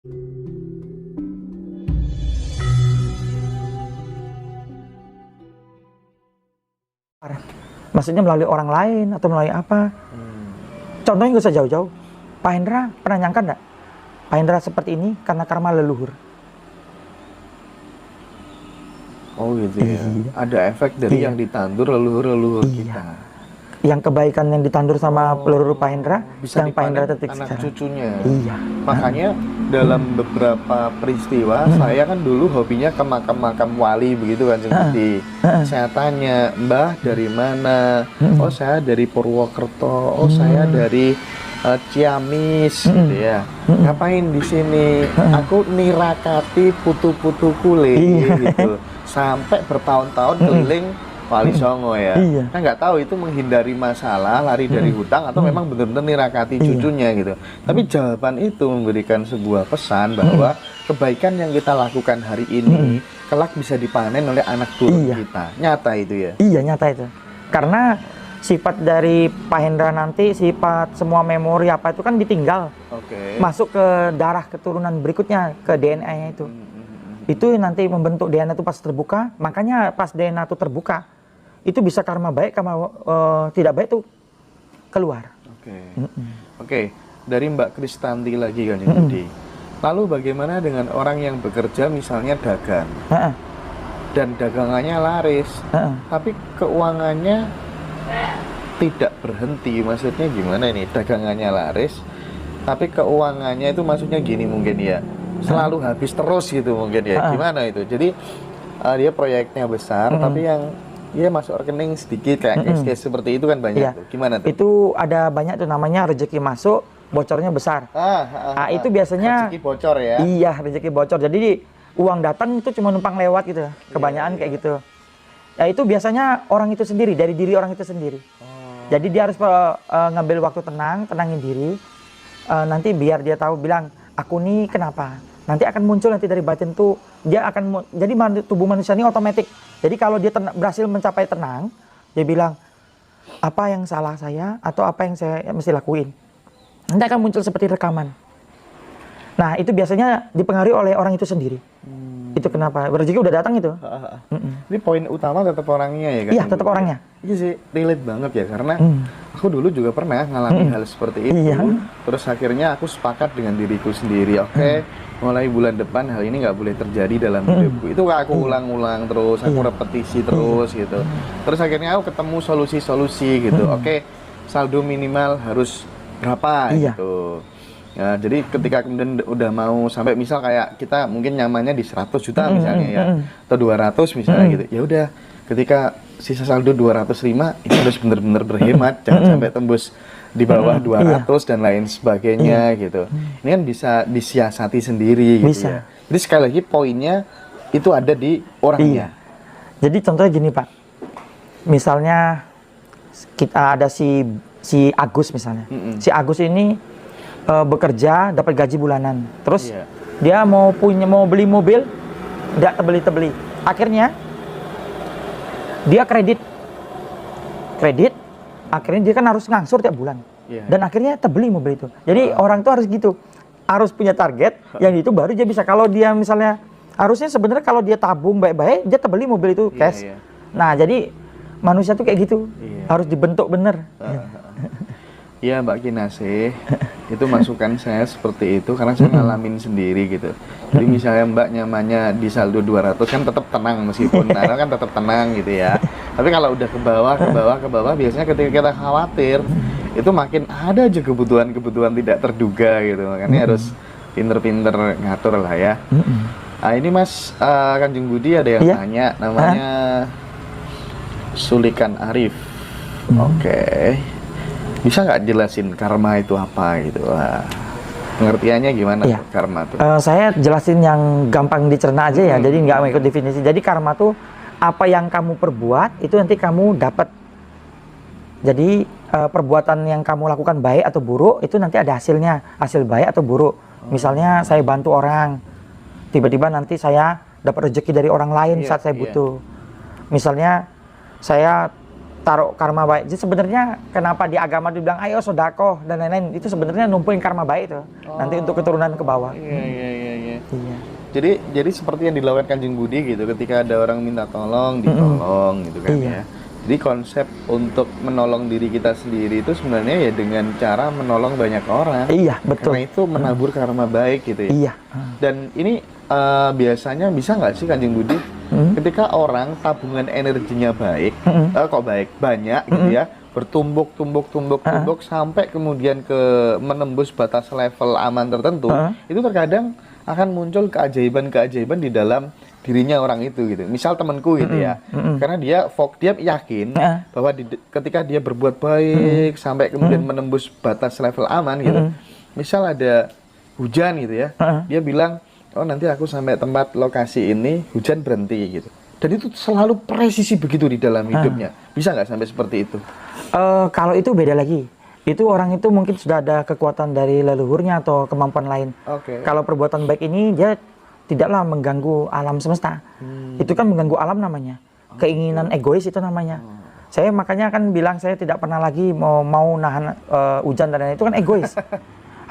Maksudnya melalui orang lain atau melalui apa? Contohnya nggak usah jauh-jauh. Pak Hendra pernah nyangka nggak? Pak Hendra seperti ini karena karma leluhur. Oh gitu ya. Ada efek dari yang ditandur leluhur-leluhur kita. Yang kebaikan yang ditandur sama leluhur Pak Hendra, bisa yang Pak Hendra dipanen tetik anak sekarang. cucunya. Iya. Makanya dalam beberapa peristiwa saya kan dulu hobinya ke makam-makam wali begitu kan seperti saya tanya, Mbah dari mana? Oh saya dari Purwokerto. Oh saya dari Ciamis gitu ya. Ngapain di sini? Aku nirakati putu-putu kule gitu. Sampai bertahun-tahun keliling Wali Songo ya. Kan nggak tahu itu menghindari masalah, lari dari hutang atau memang benar-benar nirakati cucunya gitu. Tapi jawaban itu memberikan sebuah pesan bahwa kebaikan yang kita lakukan hari ini kelak bisa dipanen oleh anak turun kita. Nyata itu ya. Iya, nyata itu. Karena sifat dari Pak Hendra nanti, sifat semua memori apa itu kan ditinggal. Masuk ke darah keturunan berikutnya, ke DNA-nya itu. Itu nanti membentuk DNA itu pas terbuka. Makanya pas DNA itu terbuka, itu bisa karma baik, karma tidak baik itu keluar. Oke. Dari Mbak Kristanti lagi kan Budi. Lalu bagaimana dengan orang yang bekerja misalnya dagang dan dagangannya laris, tapi keuangannya tidak berhenti? Maksudnya gimana ini? Dagangannya laris, tapi keuangannya itu maksudnya gini mungkin ya, selalu habis terus gitu mungkin ya. Gimana itu? Jadi dia proyeknya besar, tapi yang dia masuk rekening sedikit kayak case-case seperti itu kan banyak tuh. Gimana tuh? Itu ada banyak tuh namanya rezeki masuk, bocornya besar. Itu biasanya rezeki bocor ya. Iya, rezeki bocor. Jadi uang datang itu cuma numpang lewat gitu. Kebanyakan kayak gitu. Ya itu biasanya orang itu sendiri, dari diri orang itu sendiri. Jadi dia harus ngambil waktu tenang, tenangin diri. Nanti biar dia tahu bilang, aku nih kenapa? Nanti akan muncul nanti dari batin tuh, dia akan jadi tubuh manusia ini otomatis. Jadi kalau dia berhasil mencapai tenang, dia bilang, apa yang salah saya atau apa yang saya mesti lakuin. Nanti akan muncul seperti rekaman. Nah itu biasanya dipengaruhi oleh orang itu sendiri. Itu kenapa rezeki udah datang itu. Ini poin utama tetap orangnya ya kan? Iya, tetap orangnya. Iya sih, relate banget ya, karena aku dulu juga pernah ngalami hal seperti itu. Terus akhirnya aku sepakat dengan diriku sendiri, mulai bulan depan hal ini nggak boleh terjadi dalam hidupku. Itu aku ulang-ulang terus, aku repetisi terus gitu. Terus akhirnya aku ketemu solusi-solusi gitu. Saldo minimal harus berapa gitu. Ya, jadi ketika kemudian udah mau sampai misal kayak kita mungkin nyamannya di 100 juta misalnya ya, atau 200 misalnya gitu. Ya udah, ketika sisa saldo 205 itu harus benar-benar berhemat, jangan sampai tembus di bawah 200 dan lain sebagainya gitu. Ini kan bisa disiasati sendiri gitu ya. Jadi sekali lagi poinnya itu ada di orangnya. Jadi contohnya gini Pak, misalnya kita ada si Agus misalnya. Si Agus ini bekerja dapat gaji bulanan, terus dia mau beli mobil, tidak tebeli, akhirnya dia kredit, akhirnya dia kan harus ngangsur tiap bulan, dan akhirnya terbeli mobil itu. Jadi orang tuh harus gitu, harus punya target, yang itu baru dia bisa. Kalau dia misalnya harusnya sebenarnya kalau dia tabung baik-baik, dia terbeli mobil itu cash. Nah jadi manusia tuh kayak gitu, harus dibentuk bener. Iya Mbak Kinasih, itu masukan saya seperti itu karena saya ngalamin sendiri gitu. Jadi misalnya Mbak nyamannya di saldo 200 kan tetap tenang meskipun karena kan tetap tenang gitu ya. Tapi kalau udah ke bawah biasanya ketika kita khawatir itu makin ada aja kebutuhan tidak terduga gitu. Makanya harus pinter-pinter ngatur lah ya. Nah ini Mas Kanjeng Budi ada yang tanya, namanya Sulikan Arif. Bisa nggak jelasin karma itu apa gitu? Pengertiannya gimana karma itu? Saya jelasin yang gampang dicerna aja ya, jadi nggak mengikut definisi. Jadi karma tuh apa yang kamu perbuat itu nanti kamu dapat. Jadi perbuatan yang kamu lakukan baik atau buruk itu nanti ada hasilnya, hasil baik atau buruk. Misalnya saya bantu orang, tiba-tiba nanti saya dapat rezeki dari orang lain saat saya butuh. Misalnya saya taruh karma baik. Jadi sebenarnya kenapa di agama dibilang ayo sedekah dan lain-lain, itu sebenarnya numpulin karma baik itu. Nanti untuk keturunan ke bawah. Iya. Iya. Jadi seperti yang dilakukan Kanjeng Budi gitu, ketika ada orang minta tolong, ditolong gitu kan Iya. ya. Jadi konsep untuk menolong diri kita sendiri itu sebenarnya ya dengan cara menolong banyak orang. Iya, betul. Karena itu menabur karma baik gitu ya. Iya. Dan ini biasanya bisa nggak sih Kanjeng Budi, ketika orang tabungan energinya baik, kok baik, banyak gitu ya, bertumbuk sampai kemudian ke menembus batas level aman tertentu, itu terkadang akan muncul keajaiban-keajaiban di dalam dirinya orang itu gitu. Misal temanku gitu ya, karena dia yakin bahwa ketika dia berbuat baik sampai kemudian menembus batas level aman gitu, misal ada hujan gitu ya, dia bilang, oh nanti aku sampai tempat lokasi ini hujan berhenti gitu. Dan itu selalu presisi begitu di dalam hidupnya. Bisa nggak sampai seperti itu? Kalau itu beda lagi. Itu orang itu mungkin sudah ada kekuatan dari leluhurnya atau kemampuan lain. Kalau perbuatan baik ini dia tidaklah mengganggu alam semesta. Itu kan mengganggu alam namanya. Keinginan egois itu namanya. Saya makanya kan bilang saya tidak pernah lagi mau nahan hujan dan lain-lain. Itu kan egois.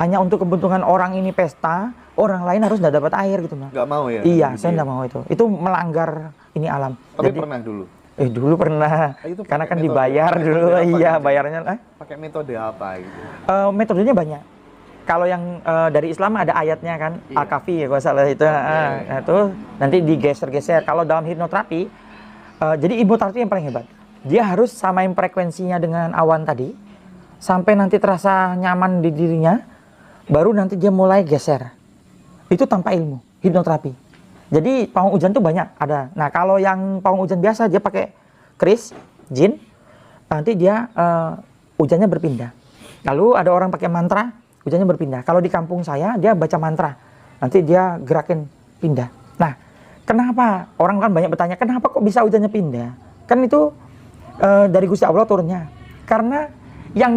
Hanya untuk keuntungan orang ini pesta, orang lain harus tidak dapat air gitu. Nggak mau ya? Iya, gitu saya ya? tidak mau itu. Itu melanggar ini alam. Tapi pernah dulu? Dulu pernah. Itu Karena kan metode- dibayar metode dulu. apa Iya, gitu? bayarnya. Pakai metode apa gitu? Metodenya banyak. Kalau yang dari Islam ada ayatnya kan, Iya. Al-Kahfi ya kalau salah itu. Nah, itu nanti digeser-geser. Kalau dalam hipnoterapi, jadi hipnoterapi yang paling hebat. Dia harus samain frekuensinya dengan awan tadi, sampai nanti terasa nyaman di dirinya, baru nanti dia mulai geser. Itu tanpa ilmu, hipnoterapi. Jadi pawang hujan tuh banyak ada. Nah kalau yang pawang hujan biasa dia pakai keris, jin, nanti dia hujannya berpindah. Lalu ada orang pakai mantra, hujannya berpindah. Kalau di kampung saya dia baca mantra, nanti dia gerakin pindah. Nah kenapa orang kan banyak bertanya kenapa kok bisa hujannya pindah? Kan itu dari Gusti Allah turunnya. Karena yang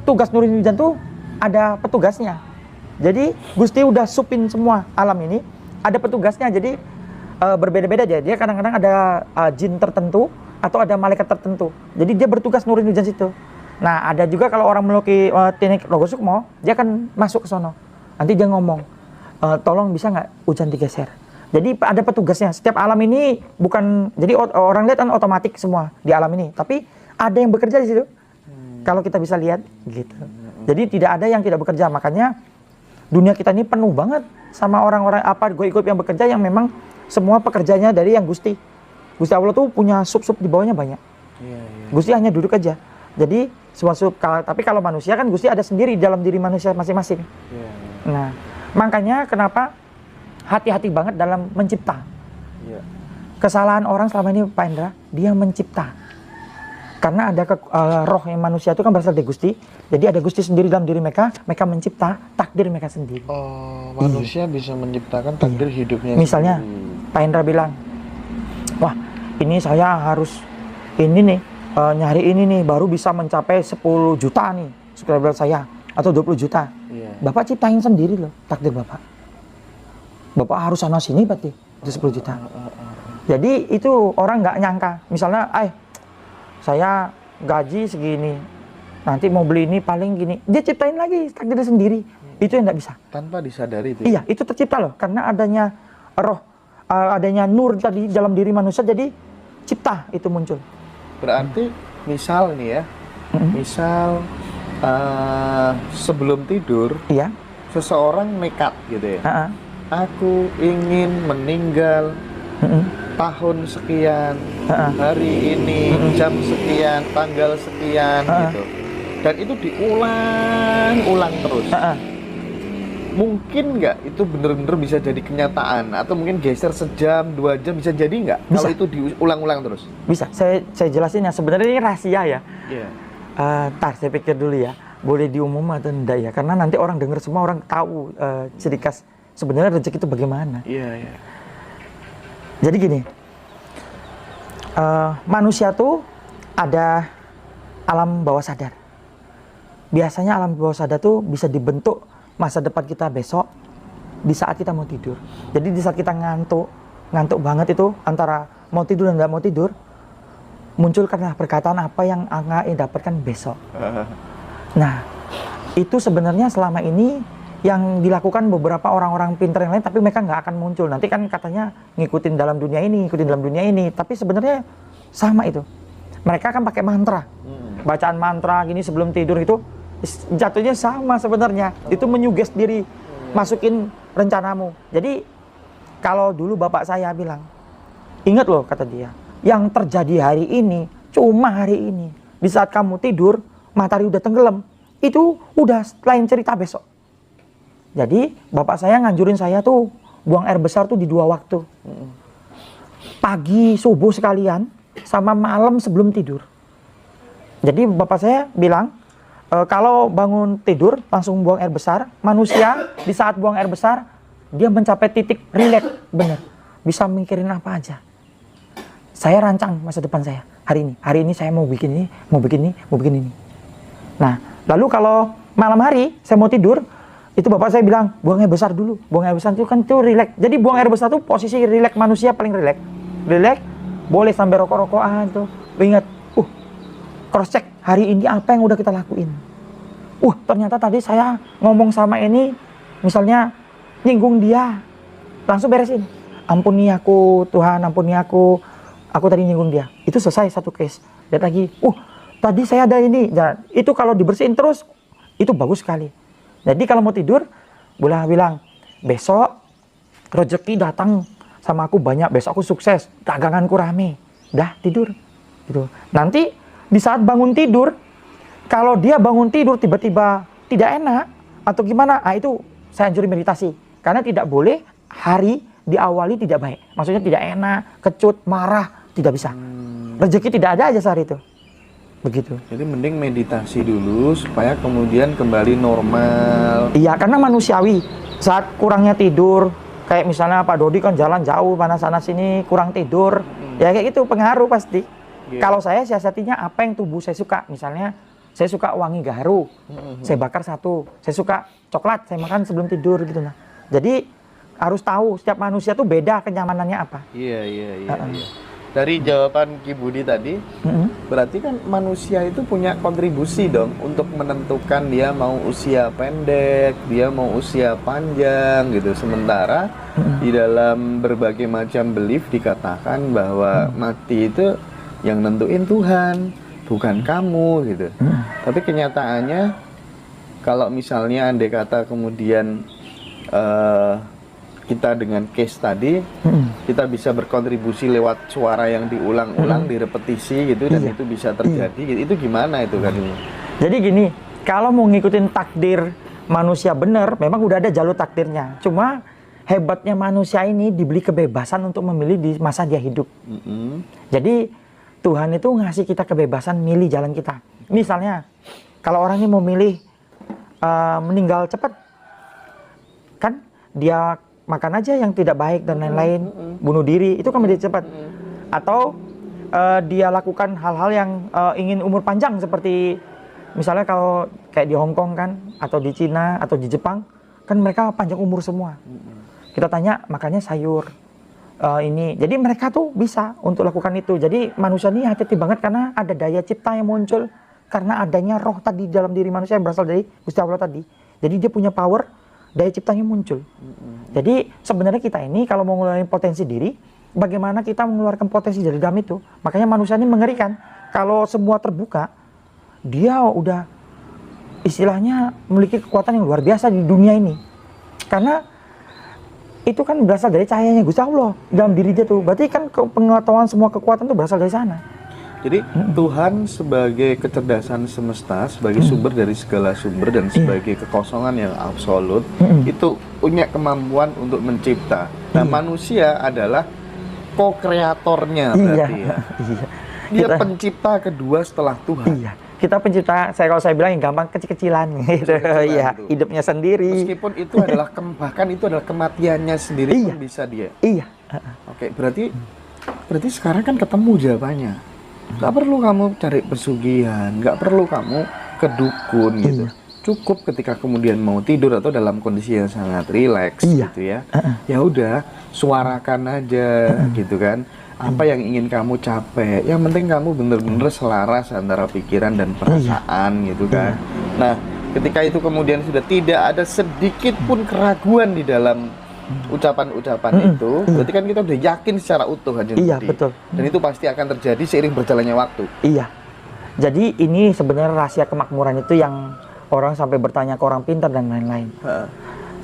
tugas nurunin hujan tuh ada petugasnya. Jadi Gusti udah supin semua alam ini, ada petugasnya. Jadi berbeda-beda aja. Dia kadang-kadang ada jin tertentu atau ada malaikat tertentu. Jadi dia bertugas nurunin hujan situ. Nah, ada juga kalau orang meluki teknik Logo Sukmo, dia akan masuk ke sono. Nanti dia ngomong, tolong bisa nggak hujan digeser. Jadi ada petugasnya. Setiap alam ini bukan, jadi orang lihat kan otomatis semua di alam ini. Tapi ada yang bekerja di situ. Kalau kita bisa lihat, gitu. Jadi tidak ada yang tidak bekerja. Makanya dunia kita ini penuh banget sama orang-orang goib-goib yang bekerja yang memang semua pekerjanya dari yang Gusti. Gusti Allah tuh punya sub-sub di bawahnya banyak. Gusti hanya duduk aja. Jadi semua sub. Tapi kalau manusia kan Gusti ada sendiri dalam diri manusia masing-masing. Nah, makanya kenapa hati-hati banget dalam mencipta. Kesalahan orang selama ini Pak Indra, dia mencipta. Karena ada roh yang manusia itu kan berasal dari Gusti. Jadi ada Gusti sendiri dalam diri mereka mencipta takdir mereka sendiri. Oh, manusia bisa menciptakan takdir hidupnya. Misalnya, sendiri. Pak Indra bilang, wah ini saya harus ini nih, nyari ini nih, baru bisa mencapai 10 juta nih, subscriber saya, atau 20 juta. Bapak ciptain sendiri loh, takdir Bapak. Bapak harus sana sini berarti, itu 10 juta. Jadi itu orang nggak nyangka, misalnya, saya gaji segini, nanti mau beli ini paling gini, dia ciptain lagi takdirnya sendiri. Itu yang nggak bisa. Tanpa disadari itu. Iya, itu tercipta loh, karena adanya roh, adanya nur tadi dalam diri manusia, jadi cipta itu muncul. Berarti misal nih ya, misal sebelum tidur, Iya. seseorang nekat gitu ya. Aku ingin meninggal tahun sekian, hari ini, jam sekian, tanggal sekian gitu. Dan itu diulang-ulang terus. Mungkin nggak itu bener-bener bisa jadi kenyataan? Atau mungkin geser sejam, 2 jam bisa jadi nggak? Kalau itu diulang-ulang terus? Bisa, saya jelasin ya. Sebenarnya ini rahasia ya. Tar, saya pikir dulu ya. Boleh diumum atau enggak ya? Karena nanti orang dengar semua, orang tahu ciri khas sebenarnya rezeki itu bagaimana. Jadi gini, manusia tuh ada alam bawah sadar. Biasanya alam bawah sadar tuh bisa dibentuk masa depan kita besok di saat kita mau tidur. Jadi di saat kita ngantuk banget itu antara mau tidur dan nggak mau tidur, muncul karena perkataan apa yang akan dapatkan besok. Nah, itu sebenarnya selama ini yang dilakukan beberapa orang-orang pintar yang lain, tapi mereka nggak akan muncul. Nanti kan katanya ngikutin dalam dunia ini, tapi sebenarnya sama itu. Mereka akan pakai mantra, bacaan mantra gini sebelum tidur itu jatuhnya sama sebenarnya. Itu menyuges diri, masukin rencanamu. Jadi kalau dulu bapak saya bilang, ingat loh kata dia, yang terjadi hari ini cuma hari ini. Di saat kamu tidur, matahari udah tenggelam, itu udah lain cerita besok. Jadi bapak saya nganjurin saya tuh buang air besar tuh di 2 waktu. Pagi subuh sekalian sama malam sebelum tidur. Jadi bapak saya bilang kalau bangun tidur langsung buang air besar. Manusia di saat buang air besar dia mencapai titik rileks, bener, bisa mikirin apa aja. Saya rancang masa depan saya hari ini saya mau bikin ini, mau bikin ini. Nah, lalu kalau malam hari saya mau tidur, itu bapak saya bilang buang air besar dulu. Buang air besar itu kan tuh rileks. Jadi buang air besar tuh posisi rileks manusia paling rileks. Rileks, boleh sampai rokok-rokokan tuh. Ingat, cross check hari ini apa yang udah kita lakuin. Ternyata tadi saya ngomong sama ini, misalnya nyinggung dia, langsung beresin. Ampuni aku Tuhan, ampuni aku tadi nyinggung dia. Itu selesai satu case. Lihat lagi, tadi saya ada ini. Nah, itu kalau dibersihin terus, itu bagus sekali. Jadi kalau mau tidur, boleh bilang, besok rezeki datang sama aku banyak, besok aku sukses, daganganku rame. Dah tidur. Gitu. Nanti di saat bangun tidur, kalau dia bangun tidur tiba-tiba tidak enak atau gimana, itu saya anjurin meditasi. Karena tidak boleh hari diawali tidak baik. Maksudnya tidak enak, kecut, marah, tidak bisa. Rezeki tidak ada aja saat itu. Begitu. Jadi mending meditasi dulu supaya kemudian kembali normal. Iya, karena manusiawi. Saat kurangnya tidur, kayak misalnya Pak Dodi kan jalan jauh mana sana sini, kurang tidur. Ya kayak gitu pengaruh pasti. Kalau saya siasatinya apa yang tubuh saya suka. Misalnya saya suka wangi gaharu, saya bakar 1. Saya suka coklat, saya makan sebelum tidur gitu. Nah, jadi harus tahu setiap manusia tuh beda kenyamanannya apa. Iya. Dari jawaban Ki Budi tadi, berarti kan manusia itu punya kontribusi dong untuk menentukan dia mau usia pendek, dia mau usia panjang gitu. Sementara di dalam berbagai macam belief dikatakan bahwa mati itu yang nentuin Tuhan, bukan kamu gitu. Tapi kenyataannya kalau misalnya andai kata kemudian kita dengan case tadi, kita bisa berkontribusi lewat suara yang diulang-ulang, direpetisi gitu, dan itu bisa terjadi. Itu gimana itu kan? Jadi gini, kalau mau ngikutin takdir manusia benar, memang udah ada jalur takdirnya. Cuma hebatnya manusia ini diberi kebebasan untuk memilih di masa dia hidup. Jadi Tuhan itu ngasih kita kebebasan milih jalan kita. Misalnya, kalau orang ini mau milih meninggal cepat, kan dia makan aja yang tidak baik dan lain-lain, bunuh diri, itu kan menjadi cepat. Atau dia lakukan hal-hal yang ingin umur panjang, seperti misalnya kalau kayak di Hong Kong kan, atau di Cina, atau di Jepang, kan mereka panjang umur semua. Kita tanya, makannya sayur, ini. Jadi mereka tuh bisa untuk lakukan itu. Jadi manusia ini hati-hati banget karena ada daya cipta yang muncul, karena adanya roh tadi dalam diri manusia yang berasal dari Gusti Allah tadi. Jadi dia punya power, daya ciptanya muncul. Jadi sebenarnya kita ini kalau mau mengeluarkan potensi diri, bagaimana kita mengeluarkan potensi dari dalam itu. Makanya manusia ini mengerikan. Kalau semua terbuka, dia udah istilahnya memiliki kekuatan yang luar biasa di dunia ini. Karena itu kan berasal dari cahayanya Gusti Allah dalam diri dia tuh. Berarti kan pengetahuan semua kekuatan itu berasal dari sana. Jadi Tuhan sebagai kecerdasan semesta, sebagai sumber dari segala sumber dan sebagai kekosongan yang absolut, itu punya kemampuan untuk mencipta. Nah, manusia adalah co-kreatornya berarti ya. Dia pencipta kedua setelah Tuhan. Iya. Kita pencipta, kalau saya bilang yang gampang kecil-kecilan gitu. Iya, hidupnya sendiri. Meskipun itu adalah bahkan itu adalah kematiannya sendiri pun bisa dia. Iya. Oke, berarti sekarang kan ketemu jawabannya. Gak perlu kamu cari pesugihan, gak perlu kamu ke dukun gitu. Cukup ketika kemudian mau tidur atau dalam kondisi yang sangat rileks gitu ya. Ya udah, suarakan aja gitu kan. apa yang ingin kamu capai. Yang penting kamu bener-bener selaras antara pikiran dan perasaan gitu kan. Nah, ketika itu kemudian sudah tidak ada sedikit pun keraguan di dalam ucapan-ucapan itu, berarti kan kita udah yakin secara utuh Kanjeng Iya, Budi. betul. Dan itu pasti akan terjadi seiring berjalannya waktu. Iya. Jadi ini sebenarnya rahasia kemakmuran itu yang orang sampai bertanya ke orang pintar dan lain-lain.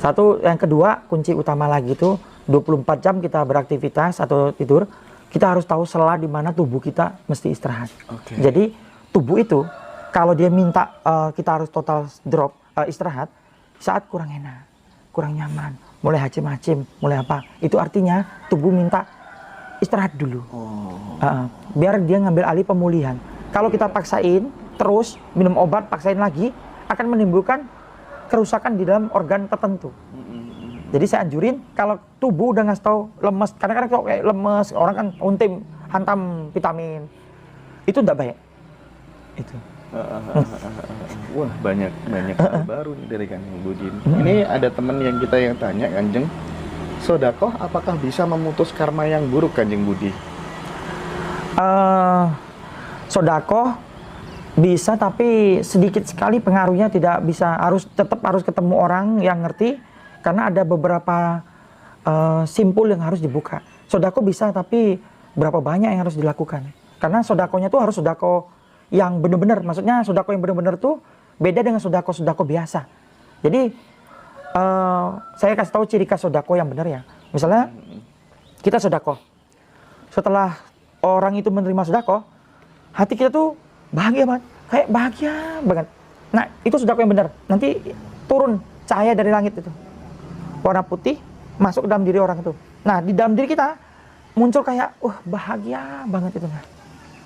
Satu, yang kedua, kunci utama lagi itu 24 jam kita beraktivitas atau tidur, kita harus tahu sela di mana tubuh kita mesti istirahat. Jadi tubuh itu kalau dia minta kita harus total drop istirahat, saat kurang enak, kurang nyaman, mulai hacim-hacim, mulai apa, itu artinya tubuh minta istirahat dulu. Biar dia ngambil alih pemulihan. Kalau kita paksain terus minum obat, paksain lagi, akan menimbulkan kerusakan di dalam organ tertentu. Jadi saya anjurin kalau tubuh udah ngasih tahu lemes, kadang-kadang kalau kayak lemes, orang kan untim, hantam vitamin, itu enggak baik. Itu. Wah, banyak hal baru nih dari Kanjeng Budi. Ini ada teman yang tanya, Kanjeng, sedekah apakah bisa memutus karma yang buruk, Kanjeng Budi? Sedekah bisa, tapi sedikit sekali pengaruhnya, tidak bisa, tetap harus ketemu orang yang ngerti, karena ada beberapa simpul yang harus dibuka. Sedekah bisa, tapi berapa banyak yang harus dilakukan? Karena sedekahnya tuh harus sedekah yang benar-benar, maksudnya sedekah yang benar-benar tuh beda dengan sedekah biasa. Jadi saya kasih tahu ciri khas sedekah yang benar ya. Misalnya kita sedekah, setelah orang itu menerima sedekah, hati kita tuh bahagia banget, kayak bahagia banget. Nah, itu sedekah yang benar. Nanti turun cahaya dari langit itu, warna putih, masuk ke dalam diri orang itu. Nah, di dalam diri kita muncul kayak, bahagia banget itu. Nah,